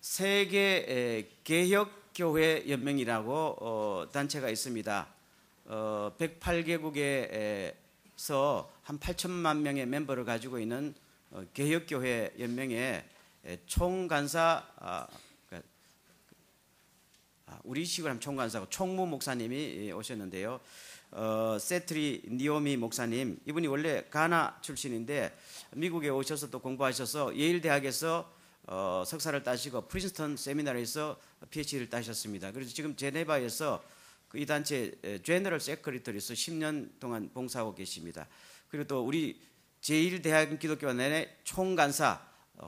세계 개혁교회 연맹이라고 단체가 있습니다. 108개국에서 한 8천만 명의 멤버를 가지고 있는 개혁교회 연맹의 총간사, 우리 식으로 하면 총간사고 총무 목사님이 오셨는데요. 세트리 니오미 목사님, 이분이 원래 가나 출신인데 미국에 오셔서 또 공부하셔서 예일 대학에서 석사를 따시고 프린스턴 세미나리에서 PhD를 따셨습니다. 그래서 지금 제네바에서 이 단체 제너럴 세크리터리에서 10년 동안 봉사하고 계십니다. 그리고 또 우리 제1대학 기독교원의 총간사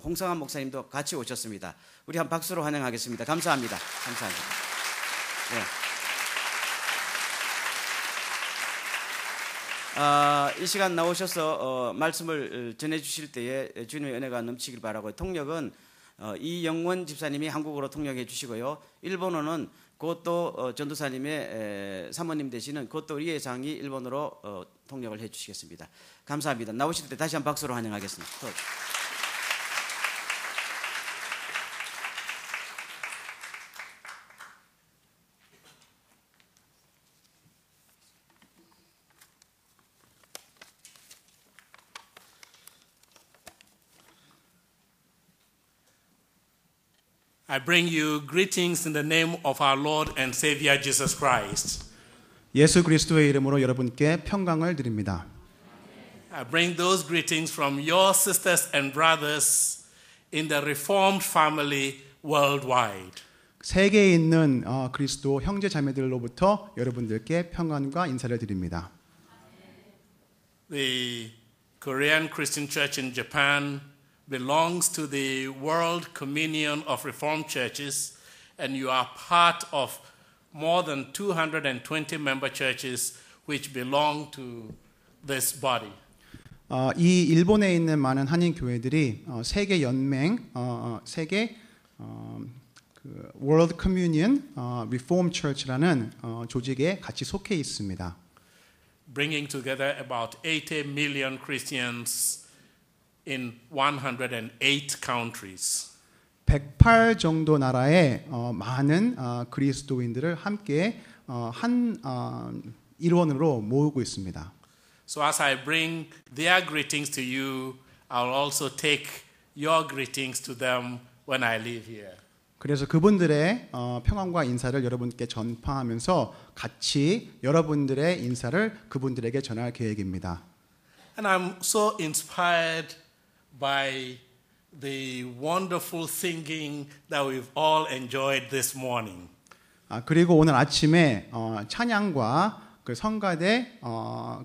홍성환 목사님도 같이 오셨습니다. 우리 한 박수로 환영하겠습니다. 감사합니다. 감사합니다. 네. 이 시간 나오셔서 말씀을 전해주실 때에 주님의 은혜가 넘치길 바라고, 통역은 이영원 집사님이 한국어로 통역해 주시고요. 일본어는 그것도 전도사님의 사모님 되시는 그것도 리에 장이 일본어로 통역을 해 주시겠습니다. 감사합니다. 나오실 때 다시 한 박수로 환영하겠습니다. I bring you greetings in the name of our Lord and Savior Jesus Christ. 예수 그리스도의 이름으로 여러분께 평강을 드립니다. I bring those greetings from your sisters and brothers in the Reformed family worldwide. 세계에 있는 그리스도 형제 자매들로부터 여러분들께 평안과 인사를 드립니다. The Korean Christian Church in Japan belongs to the World Communion of Reformed Churches, and you are part of more than 220 member churches which belong to this body. 이 일본에 있는 많은 한인 교회들이 세계 연맹, 세계 World Communion Reformed Church라는 조직에 같이 속해 있습니다. Bringing together about 80 million Christians in 108 countries. 108 정도 나라의 많은 그리스도인들을 함께 한 일원으로 모으고 있습니다. So as I bring their greetings to you, I'll also take your greetings to them when I leave here. 그래서 그분들의 평안과 인사를 여러분께 전파하면서 같이 여러분들의 인사를 그분들에게 전할 계획입니다. And I'm so inspired by the wonderful singing that we've all enjoyed this morning. 그리고 오늘 아침에 찬양과 그 성가대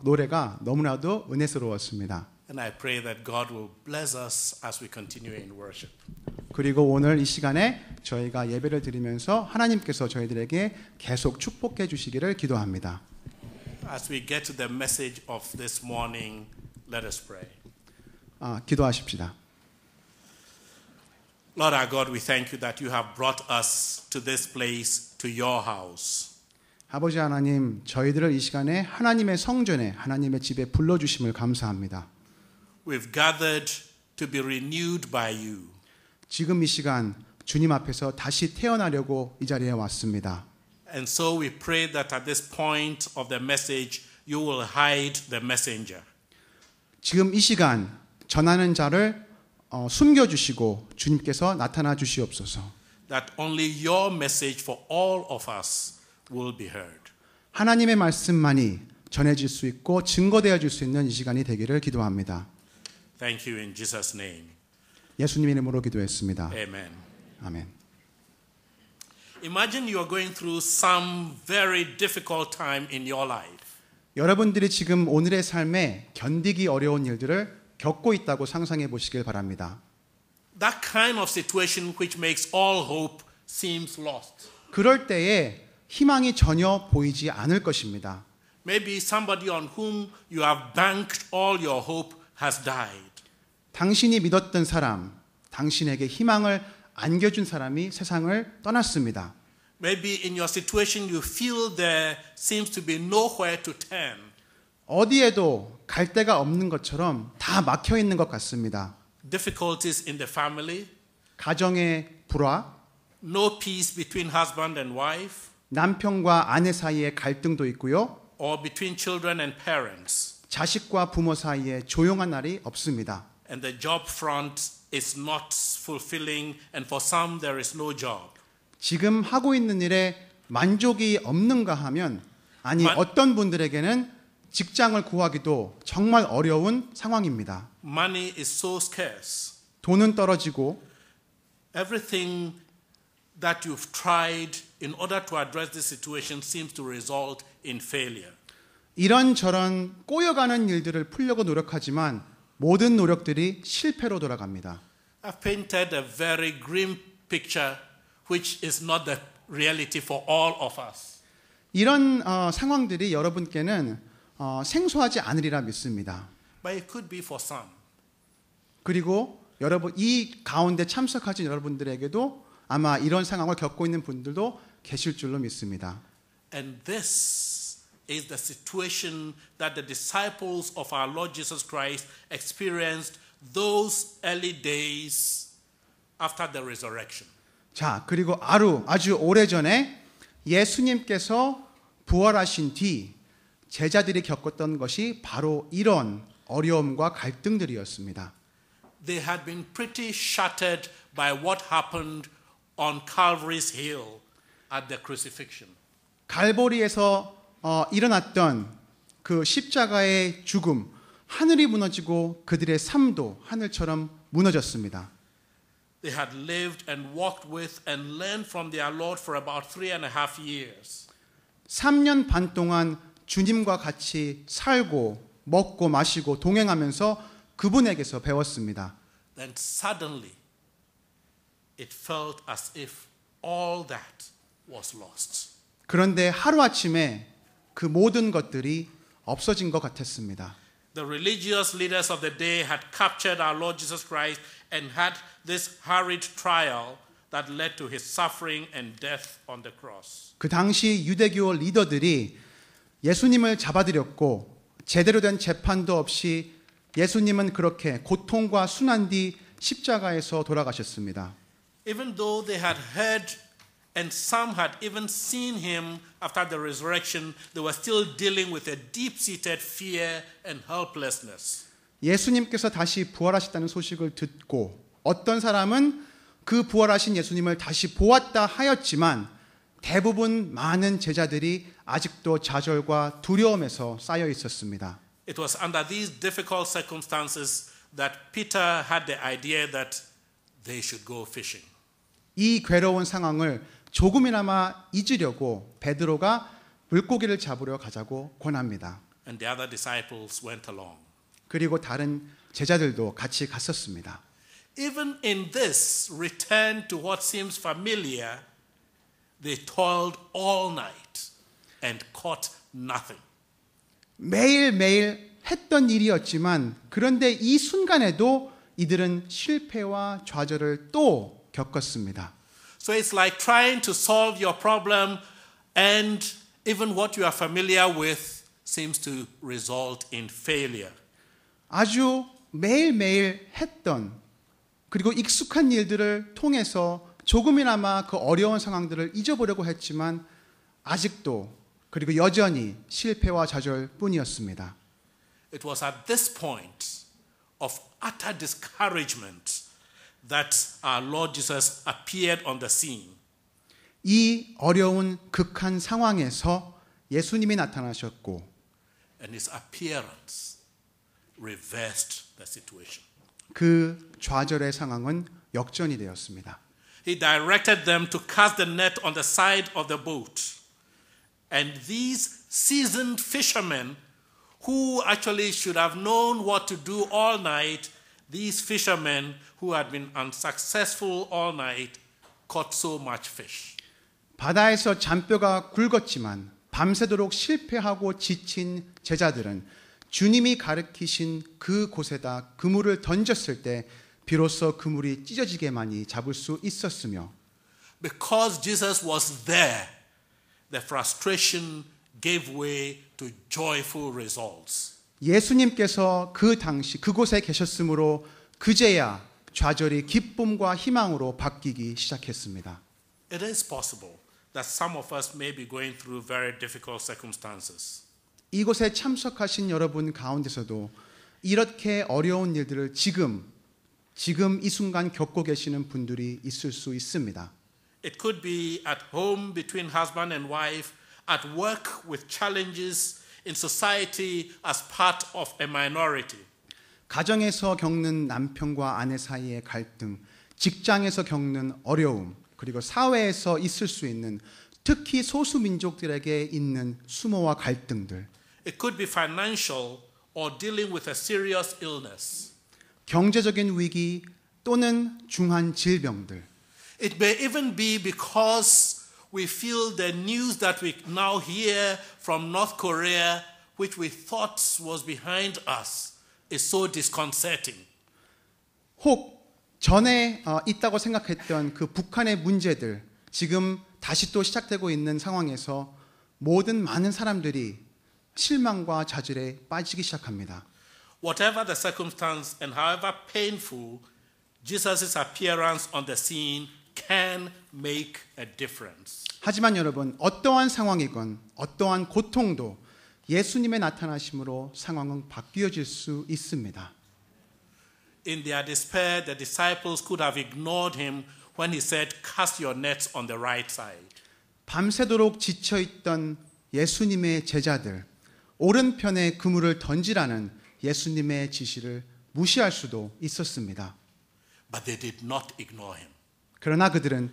노래가 너무나도 은혜스러웠습니다. And I pray that God will bless us as we continue in worship. 그리고 오늘 이 시간에 저희가 예배를 드리면서 하나님께서 저희들에게 계속 축복해 주시기를 기도합니다. As we get to the message of this morning, let us pray. 기도하십시다. Lord our God, we thank you that you have brought us to this place, to your house. 아버지 하나님, 저희들을 이 시간에 하나님의 성전에, 하나님의 집에 불러주심을 감사합니다. We've gathered to be renewed by you. 지금 이 시간 주님 앞에서 다시 태어나려고 이 자리에 왔습니다. And so we pray that at this point of the message, you will hide the messenger. 지금 이 시간 전하는 자를 숨겨주시고 주님께서 나타나 주시옵소서. That only your message for all of us will be heard. 하나님의 말씀만이 전해질 수 있고 증거되어질 수 있는 이 시간이 되기를 기도합니다. Thank you in Jesus' name. 예수님 이름으로 기도했습니다. Amen. 아멘. Imagine you are going through some very difficult time in your life. 여러분들이 지금 오늘의 삶에 견디기 어려운 일들을 겪고 있다고 상상해 보시길 바랍니다. That kind of situation which makes all hope seems lost. 그럴 때에 희망이 전혀 보이지 않을 것입니다. Maybe somebody on whom you have banked all your hope has died. 당신이 믿었던 사람, 당신에게 희망을 안겨준 사람이 세상을 떠났습니다. Maybe in your situation you feel there seems to be nowhere to turn. 어디에도 갈 데가 없는 것처럼 다 막혀 있는 것 같습니다. Difficulties in the family, 가정의 불화, no peace between husband and wife, 남편과 아내 사이에 갈등도 있고요. or between children and parents. 자식과 부모 사이에 조용한 날이 없습니다. And the job front is not fulfilling, and for some there is no job. 지금 하고 있는 일에 만족이 없는가 하면 아니 어떤 분들에게는 직장을 구하기도 정말 어려운 상황입니다. Money is so scarce. 돈은 떨어지고 Everything that you've tried in order to address this situation seems to result in failure. 이런저런 꼬여가는 일들을 풀려고 노력하지만 모든 노력들이 실패로 돌아갑니다. I've painted a very grim picture which is not the reality for all of us. 이런 상황들이 여러분께는 생소하지 않으리라 믿습니다. But it could be for some. 그리고 여러분 이 가운데 참석하신 여러분들에게도 아마 이런 상황을 겪고 있는 분들도 계실 줄로 믿습니다. And this is the situation that the disciples of our Lord Jesus Christ experienced those early days after the resurrection. 자, 그리고 아주 오래전에 예수님께서 부활하신 뒤 제자들이 겪었던 것이 바로 이런 어려움과 갈등들이었습니다. They had been pretty shattered by what happened on Calvary's Hill at the crucifixion. 갈보리에서 일어났던 그 십자가의 죽음, 하늘이 무너지고 그들의 삶도 하늘처럼 무너졌습니다. They had lived and walked with and learned from their Lord for about 3.5 years. 3년 반 동안 주님과 같이 살고 먹고 마시고 동행하면서 그분에게서 배웠습니다. Then suddenly it felt as if all that was lost. 그런데 하루아침에 그 모든 것들이 없어진 것 같았습니다. The religious leaders of the day had captured our Lord Jesus Christ and had this hurried trial that led to his suffering and death on the cross. 그 당시 유대교 리더들이 예수님을 잡아들였고 제대로 된 재판도 없이 예수님은 그렇게 고통과 순환 뒤 십자가에서 돌아가셨습니다. Even though they had heard and some had even seen him after the resurrection, they were still dealing with a deep-seated fear and helplessness. 예수님께서 다시 부활하셨다는 소식을 듣고 어떤 사람은 그 부활하신 예수님을 다시 보았다 하였지만 대부분 많은 제자들이 아직도 좌절과 두려움에서 쌓여 있었습니다. It was under these difficult circumstances that Peter had the idea that they should go fishing. 이 괴로운 상황을 조금이나마 잊으려고 베드로가 물고기를 잡으러 가자고 권합니다. And the other disciples went along. 그리고 다른 제자들도 같이 갔었습니다. Even in this return to what seems familiar, they toiled all night and caught nothing. 매일매일 했던 일이었지만 그런데 이 순간에도 이들은 실패와 좌절을 또 겪었습니다. So it's like trying to solve your problem and even what you are familiar with seems to result in failure. 아주 매일매일 했던 그리고 익숙한 일들을 통해서 조금이나마 그 어려운 상황들을 잊어보려고 했지만 아직도 그리고 여전히 실패와 좌절뿐이었습니다. It was at this point of utter discouragement that our Lord Jesus appeared on the scene. 이 어려운 극한 상황에서 예수님이 나타나셨고 And his appearance reversed the situation. 그 좌절의 상황은 역전이 되었습니다. He directed them to cast the net on the side of the boat. And these seasoned fishermen who actually should have known what to do all night, these fishermen who had been unsuccessful all night caught so much fish. 바다에서 잔뼈가 굵었지만 밤새도록 실패하고 지친 제자들은 주님이 가르치신 그 곳에다 그물을 던졌을 때 비로소 그물이 찢어지게 많이 잡을 수 있었으며 Because Jesus was there, the frustration gave way to joyful results. 예수님께서 그 당시 그곳에 계셨으므로 그제야 좌절이 기쁨과 희망으로 바뀌기 시작했습니다. it is possible that some of us may be going through very difficult circumstances. 이곳에 참석하신 여러분 가운데서도 이렇게 어려운 일들을 지금 이 순간 겪고 계시는 분들이 있을 수 있습니다. It could be at home between husband and wife, at work with challenges, in society as part of a minority. 가정에서 겪는 남편과 아내 사이의 갈등, 직장에서 겪는 어려움, 그리고 사회에서 있을 수 있는 특히 소수 민족들에게 있는 수모와 갈등들. It could be financial or dealing with a serious illness. 경제적인 위기 또는 중한 질병들. It may even be because we feel the news that we now hear from North Korea, which we thought was behind us, is so disconcerting. 혹 전에 있다고 생각했던 그 북한의 문제들 지금 다시 또 시작되고 있는 상황에서 모든 많은 사람들이 실망과 좌절에 빠지기 시작합니다. Whatever the circumstance and however painful, Jesus' appearance on the scene can make a difference. 하지만 여러분, 어떠한 상황이건 어떠한 고통도 예수님의 나타나심으로 상황은 바뀌어질 수 있습니다. In their despair, the disciples could have ignored him when he said, "Cast your nets on the right side." 밤새도록 지쳐있던 예수님의 제자들, 오른편에 그물을 던지라는 예수님의 지시를 무시할 수도 있었습니다. But they did not ignore him. 그러나 그들은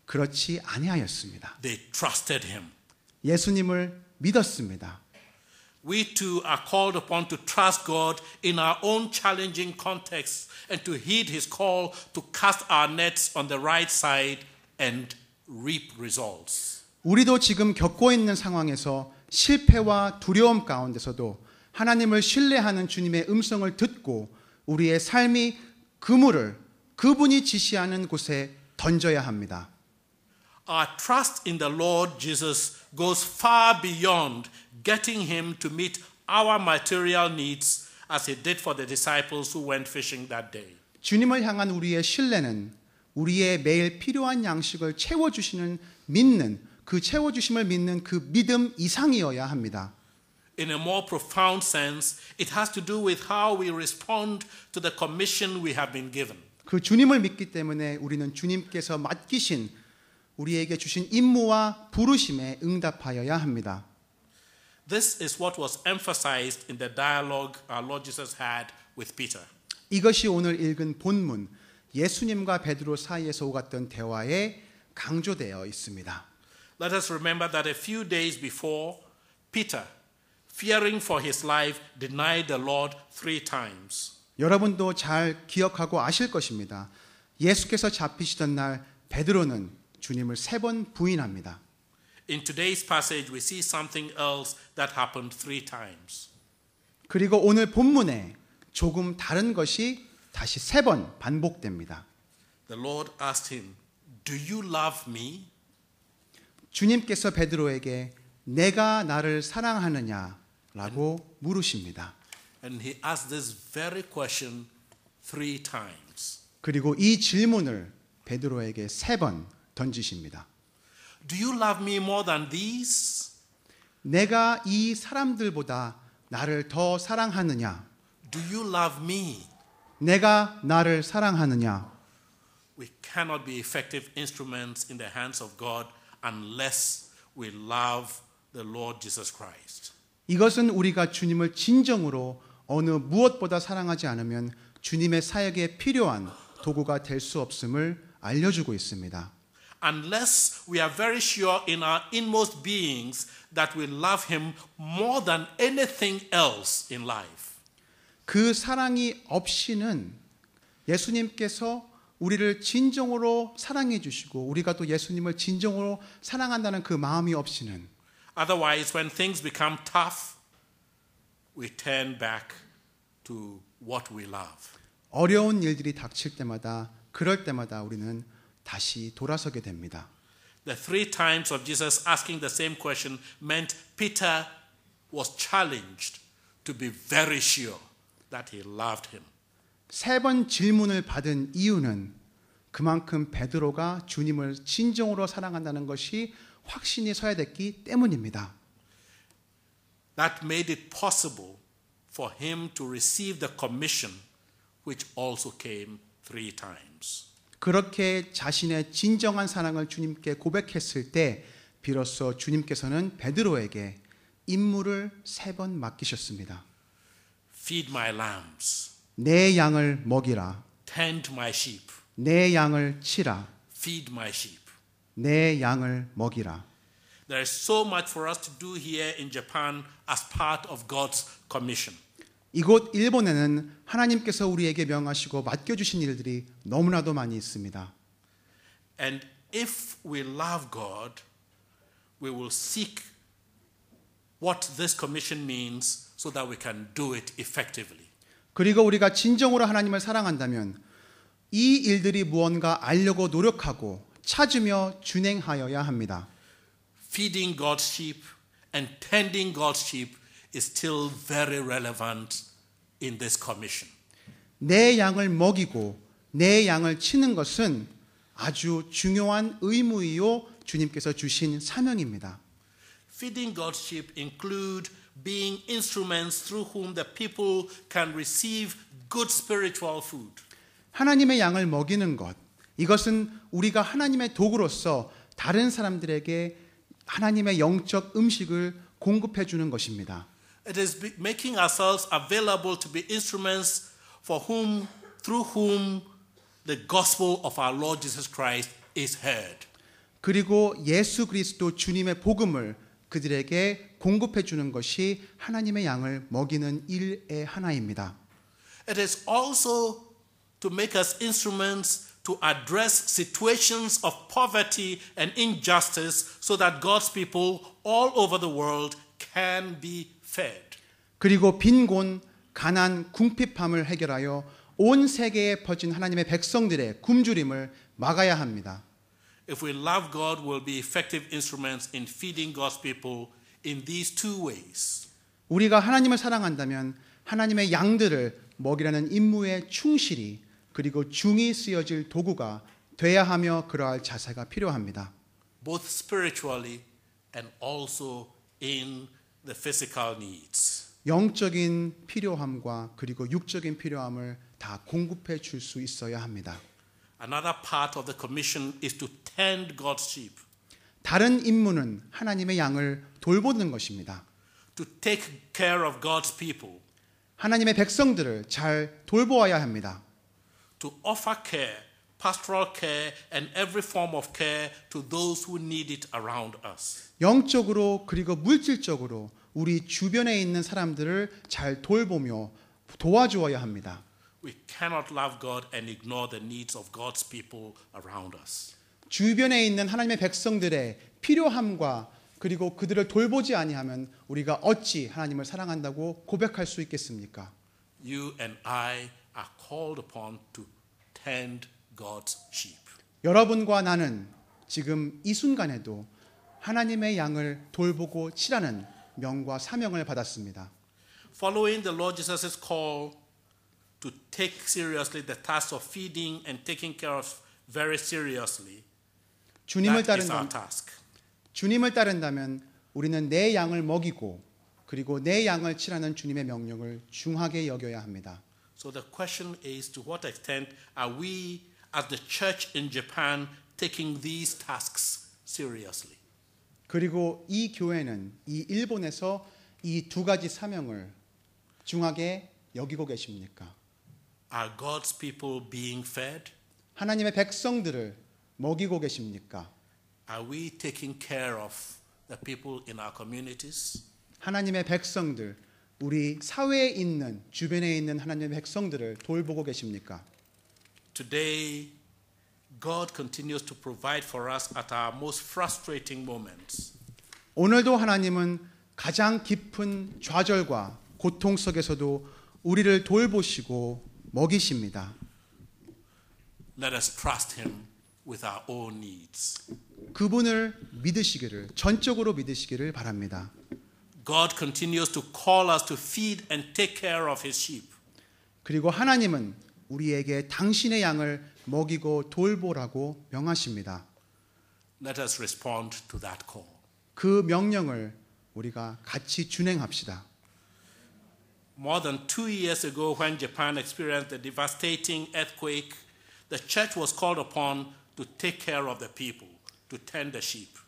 그렇지 아니하였습니다. They trusted him. 예수님을 믿었습니다. We too are called upon to trust God in our own challenging contexts and to heed his call to cast our nets on the right side and reap results. 우리도 지금 겪고 있는 상황에서 실패와 두려움 가운데서도 하나님을 신뢰하는 주님의 음성을 듣고 우리의 삶이 그물을 그분이 지시하는 곳에 던져야 합니다. Our trust in the Lord Jesus goes far beyond getting him to meet our material needs as he did for the disciples who went fishing that day. 주님을 향한 우리의 신뢰는 우리의 매일 필요한 양식을 채워주시는 채워주심을 믿는 그 믿음 이상이어야 합니다. In a more profound sense, it has to do with how we respond to the commission we have been given. 그 주님을 믿기 때문에 우리는 주님께서 맡기신 우리에게 주신 임무와 부르심에 응답하여야 합니다. This is what was emphasized in the dialogue our Lord Jesus had with Peter. 이것이 오늘 읽은 본문 예수님과 베드로 사이에서 오갔던 대화에 강조되어 있습니다. Let us remember that a few days before, Peter, fearing for his life, denied the Lord 3 times. 여러분도 잘 기억하고 아실 것입니다. 예수께서 잡히시던 날 베드로는 주님을 3번 부인합니다. In today's passage, we see something else that happened 3 times. 그리고 오늘 본문에 조금 다른 것이 다시 3번 반복됩니다. The Lord asked him, "Do you love me?" 주님께서 베드로에게 내가 나를 사랑하느냐라고 물으십니다. And he asked this very question 3 times. 그리고 이 질문을 베드로에게 3번 던지십니다. Do you love me more than these? 내가 이 사람들보다 나를 더 사랑하느냐? Do you love me? 내가 나를 사랑하느냐? We cannot be effective instruments in the hands of God unless we love the Lord Jesus Christ. 이것은 우리가 주님을 진정으로 어느 무엇보다 사랑하지 않으면 주님의 사역에 필요한 도구가 될 수 없음을 알려주고 있습니다. Unless we are very sure in our inmost beings that we love him more than anything else in life. 그 사랑이 없이는 예수님께서 우리를 진정으로 사랑해 주시고 우리가 또 예수님을 진정으로 사랑한다는 그 마음이 없이는 Otherwise, when things become tough, we turn back to what we love. 어려운 일들이 닥칠 때마다 그럴 때마다 우리는 다시 돌아서게 됩니다. The 3 times of Jesus asking the same question meant Peter was challenged to be very sure that he loved him. 3번 질문을 받은 이유는 그만큼 베드로가 주님을 진정으로 사랑한다는 것이 확신이 서야 됐기 때문입니다. That made it possible for him to receive the commission which also came 3 times. 그렇게 자신의 진정한 사랑을 주님께 고백했을 때 비로소 주님께서는 베드로에게 임무를 3번 맡기셨습니다. Feed my lambs, 내 양을 먹이라. tend my sheep, 내 양을 치라. feed my sheep. 내 양을 먹이라. There is so much for us to do here in Japan as part of God's commission. 이곳 일본에는 하나님께서 우리에게 명하시고 맡겨주신 일들이 너무나도 많이 있습니다. And if we love God, we will seek what this commission means so that we can do it effectively. 그리고 우리가 진정으로 하나님을 사랑한다면 이 일들이 무언가 알려고 노력하고 찾으며 준행하여야 합니다. Feeding God's sheep and tending God's sheep is still very relevant in this commission. 내 양을 먹이고 내 양을 치는 것은 아주 중요한 의무이요 주님께서 주신 사명입니다. Feeding God's sheep include being instruments through whom the people can receive good spiritual food. 하나님의 양을 먹이는 것, 이것은 우리가 하나님의 도구로서 다른 사람들에게 하나님의 영적 음식을 공급해 주는 것입니다. It is making ourselves available to be instruments for whom, through whom the gospel of our Lord Jesus Christ is heard. 그리고 예수 그리스도 주님의 복음을 그들에게 공급해 주는 것이 하나님의 양을 먹이는 일의 하나입니다. It is also to make us instruments to address situations of poverty and injustice so that God's people all over the world can be fed. 그리고 빈곤, 가난, 궁핍함을 해결하여 온 세계에 퍼진 하나님의 백성들의 굶주림을 막아야 합니다. If we love God, we'll be effective instruments in feeding God's people in these 2 ways. 우리가 하나님을 사랑한다면 하나님의 양들을 먹이라는 임무에 충실히 그리고 중히 쓰여질 도구가 돼야 하며 그러할 자세가 필요합니다. Both spiritually and also in the physical needs. 영적인 필요함과 그리고 육적인 필요함을 다 공급해 줄 수 있어야 합니다. Another part of the commission is to tend God's sheep, 다른 임무는 하나님의 양을 돌보는 것입니다. to take care of God's people, 하나님의 백성들을 잘 돌보아야 합니다. to offer care, pastoral care, and every form of care to those who need it around us. 영적으로 그리고 물질적으로 우리 주변에 있는 사람들을 잘 돌보며 도와주어야 합니다. We cannot love God and ignore the needs of God's people around us. 주변에 있는 하나님의 백성들의 필요함과 그리고 그들을 돌보지 아니하면 우리가 어찌 하나님을 사랑한다고 고백할 수 있겠습니까? You and I are called upon to tend God's sheep. 여러분과 나는 지금 이 순간에도 하나님의 양을 돌보고 치라는 명과 사명을 받았습니다. Following the Lord Jesus' call to take seriously the task of feeding and taking care of very seriously, 주님을 that is our 따른다면, task. 주님을 따른다면 우리는 내 양을 먹이고 그리고 내 양을 치라는 주님의 명령을 중하게 여겨야 합니다. So the question is, to what extent are we as the church in Japan taking these tasks seriously? 그리고 이 교회는 이 일본에서 이 2가지 사명을 중하게 여기고 계십니까? Are God's people being fed? 하나님의 백성들을 먹이고 계십니까? Are we taking care of the people in our communities? 하나님의 백성들, 우리 사회에 있는 주변에 있는 하나님의 백성들을 돌보고 계십니까? Today, God continues to provide for us at our most frustrating moments. 오늘도 하나님은 가장 깊은 좌절과 고통 속에서도 우리를 돌보시고 먹이십니다. Let us trust Him with our own needs. 그분을 믿으시기를, 전적으로 믿으시기를 바랍니다. God continues to call us to feed and take care of His sheep. 그리고 하나님은 우리에게 당신의 양을 먹이고 돌보라고 명하십니다. Let us respond to that call. 그 명령을 우리가 같이 준행합시다. More than 2 years ago, when Japan experienced the devastating earthquake, the church was called upon to take care of the people, to tend the sheep.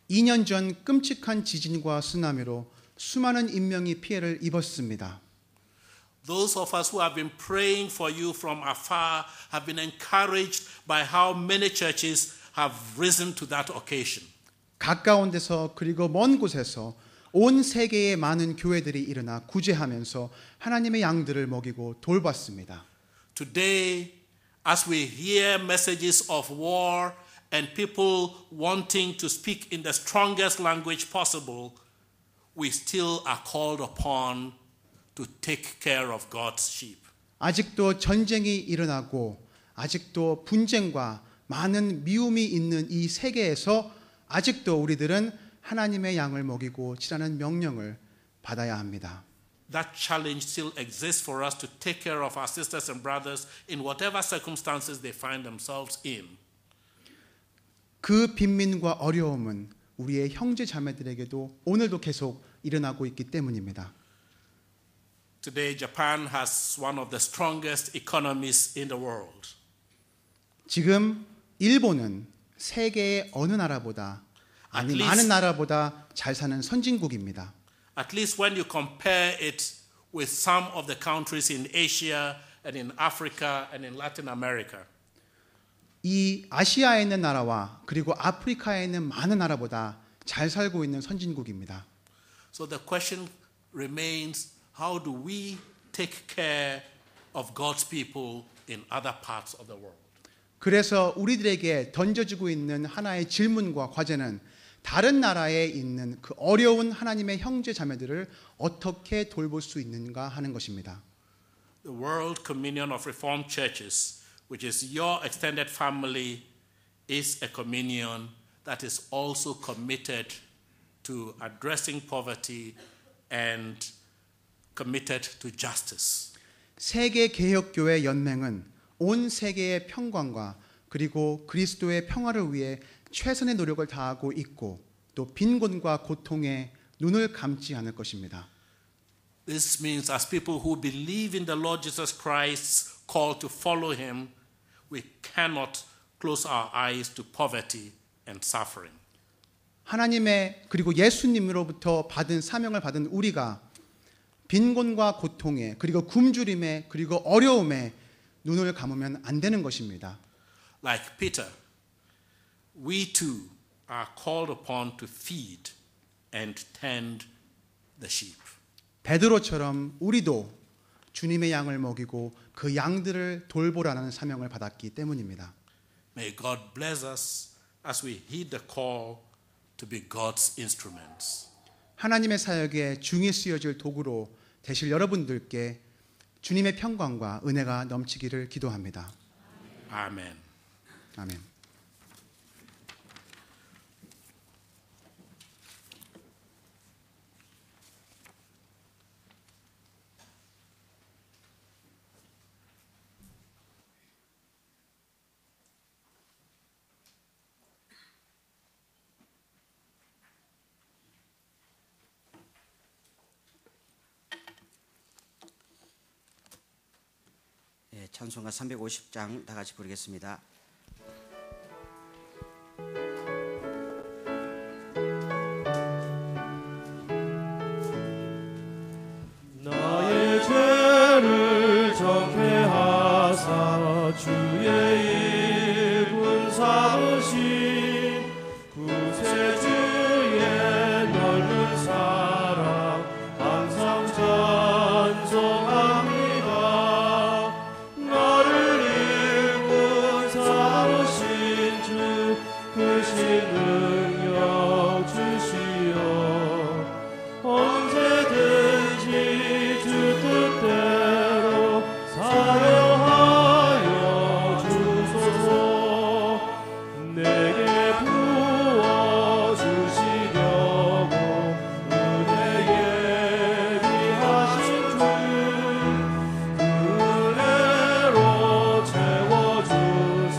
2년 전 끔찍한 지진과 쓰나미로 수많은 인명이 피해를 입었습니다. Those of us who have been praying for you from afar have been encouraged by how many churches have risen to that occasion. 가까운 데서 그리고 먼 곳에서 온 세계의 많은 교회들이 일어나 구제하면서 하나님의 양들을 먹이고 돌봤습니다. Today, as we hear messages of war and people wanting to speak in the strongest language possible, we still are called upon to take care of God's sheep. 아직도 전쟁이 일어나고 아직도 분쟁과 많은 미움이 있는 이 세계에서 아직도 우리들은 하나님의 양을 먹이고 치라는 명령을 받아야 합니다. That challenge still exists for us to take care of our sisters and brothers in whatever circumstances they find themselves in. 그 빈민과 어려움은 우리의 형제 자매들에게도 오늘도 계속 일어나고 있기 때문입니다. Today, Japan has one of the strongest economies in the world. 지금 일본은 세계의 어느 나라보다 아니 많은 나라보다 잘 사는 선진국입니다. At least when you compare it with some of the countries in Asia and in Africa and in Latin America. 이 아시아에 있는 나라와 그리고 아프리카에 있는 많은 나라보다 잘 살고 있는 선진국입니다. So the question remains, how do we take care of God's people in other parts of the world? 그래서 우리들에게 던져지고 있는 하나의 질문과 과제는 다른 나라에 있는 그 어려운 하나님의 형제 자매들을 어떻게 돌볼 수 있는가 하는 것입니다. The World Communion of Reformed Churches, which is your extended family, is a communion that is also committed to addressing poverty and committed to justice. 세계 개혁교회 연맹은 온 세계의 평강과 그리고 그리스도의 평화를 위해 최선의 노력을 다하고 있고 또 빈곤과 고통에 눈을 감지 않을 것입니다. This means as people who believe in the Lord Jesus Christ's call to follow him, we cannot close our eyes to poverty and suffering. 하나님의 그리고 예수님으로부터 받은 사명을 받은 우리가 빈곤과 고통에 그리고 굶주림에 그리고 어려움에 눈을 감으면 안 되는 것입니다. Like Peter, we too are called upon to feed and tend the sheep. 베드로처럼 우리도 주님의 양을 먹이고 그 양들을 돌보라는 사명을 받았기 때문입니다. May God bless us as we heed the call to be God's instruments. 하나님의 사역에 중히 쓰여질 도구로 되실 여러분들께 주님의 평강과 은혜가 넘치기를 기도합니다. Amen. 아멘. 찬송가 350장 다 같이 부르겠습니다. 나의 죄를 정죄하사 주의 입은 사으신 구세주의 넓은 사랑 항상 찬송합니다. 나를 입은 사으신 주 크신 능력 주시어 언제든지 주 뜻대로 사용하여 주소서. 내게 부어 주시려고 은혜 예비하신 주 그 은혜로 채워주소서.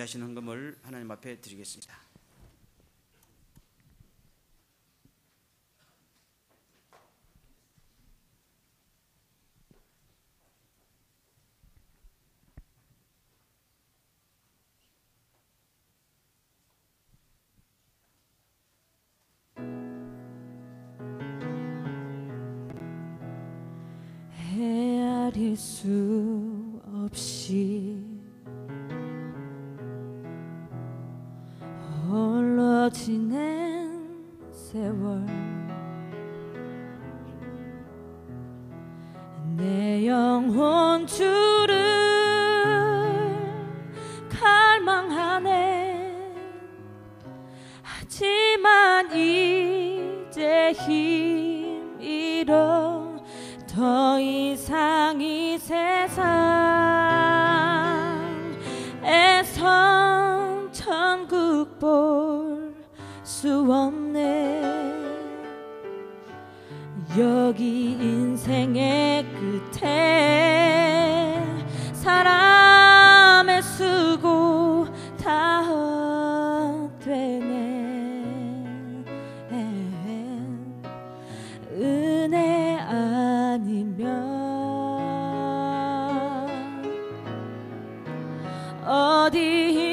준비하신 헌금을 하나님 앞에 드리겠습니다. 헤아릴 수 없이 홀로 지낸 세월, 내 영혼 주를 갈망하네. 하지만 이제 힘 잃어 더 이상 이 세상에선 천국 볼 수 없네. 여기 인생의 끝에 사람의 수고 다 헛되네. 은혜 아니면 어디